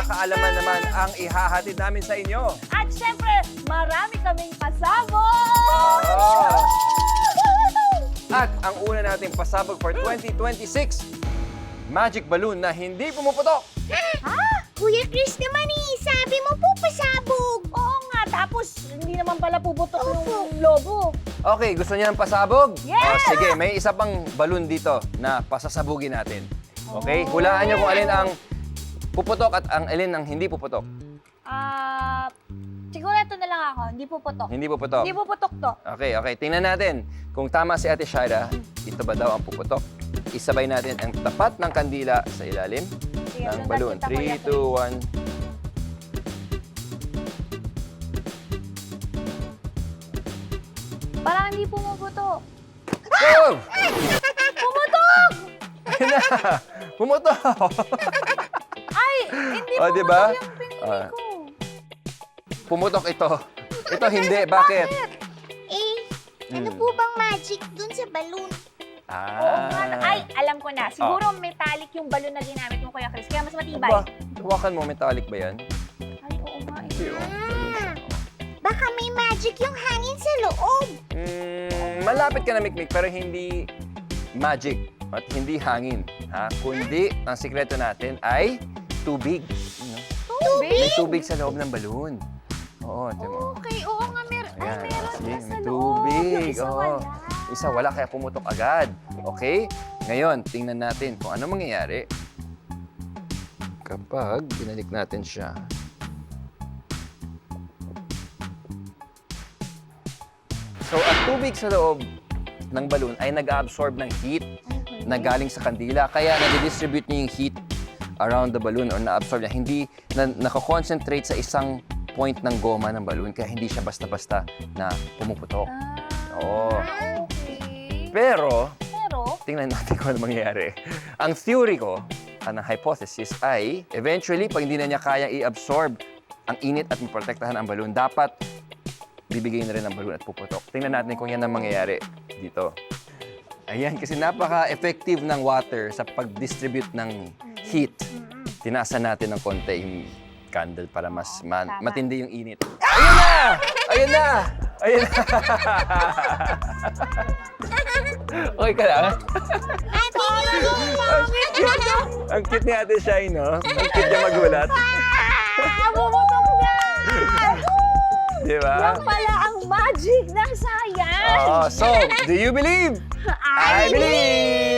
kaalaman naman ang ihahatid namin sa inyo. At syempre, marami kaming pasabog! Oh. At ang una nating pasabog for 2026, magic balloon na hindi pumuputok. Ha? Kuya Chris naman sabi mo po pasabog. Oo nga, tapos hindi naman pala puputok yung lobo. Okay, gusto niyo ng pasabog? Yeah! Oh, sige, may isa pang balloon dito na pasasabugin natin. Okay, hulaan niyo kung alin ang puputok at ang alin ang hindi puputok. Siguro ito na lang ako, hindi puputok. Hindi puputok. Hindi puputok to. Okay, tingnan natin. Kung tama si Ate Shaira, ito ba daw ang puputok? Isabay natin ang tapat ng kandila sa ilalim Sige, ng sundan balloon. kita, Kuya 3, 2, 1. Parang hindi pumuputok. Go! Pumutok! Ayun na! Pumutok! Ay, hindi Oh, pumutok diba? yung pinili Ah. ko. Pumutok ito. Ito hindi. Bakit? Ano po bang magic dun sa balloon? Oo nga. Ay, Ah. alam ko na. Siguro metallic yung balon na ginamit mo, Kuya Chris. Kaya mas matibay. Aba, hawakan mo. Metallic ba yan? Ay, oo nga. Hindi, oh. Baka may magic yung hangin sa loob. Malapit ka na, Mikmik, pero hindi magic at hindi hangin. Ha? Kundi, ang sikreto natin ay tubig. May tubig sa loob ng balloon. Oo, ito mo. Okay, oo nga. Ayan, Meron sige, ka sa may loob. tubig. Yung isa Oo. wala. Isa wala, kaya pumutok agad. Okay? Ngayon, tingnan natin kung ano mangyayari kapag binalik natin siya. So, ang tubig sa loob ng balloon ay nag-absorb ng heat na galing sa kandila. Kaya nag-distribute niya yung heat around the balloon or na-absorb niya. Hindi nakakoncentrate sa isang point ng goma ng balloon. Kaya hindi siya basta-basta na pumuputok. Oo. Okay. Pero, Pero, tingnan natin kung ano mangyayari. Ang theory ko, ang hypothesis ay, eventually, pag hindi na niya kayang i-absorb ang init at maprotektahan ang balloon, dapat bibigay na rin ang balloon at puputok. Tingnan natin kung yan ang mangyayari dito. Ayan, kasi napaka-effective ng water sa pag-distribute ng heat. Tinasa natin ng konti yung candle para mas tama. matindi yung init. Ayun na! Ayun na! Ayun na! Okay ka lang? Ang cute ni Ate Shai, no? Ang cute niya magulat. pumutok na! Di ba? Yan pala ang magic ng science! So, do you believe? I believe!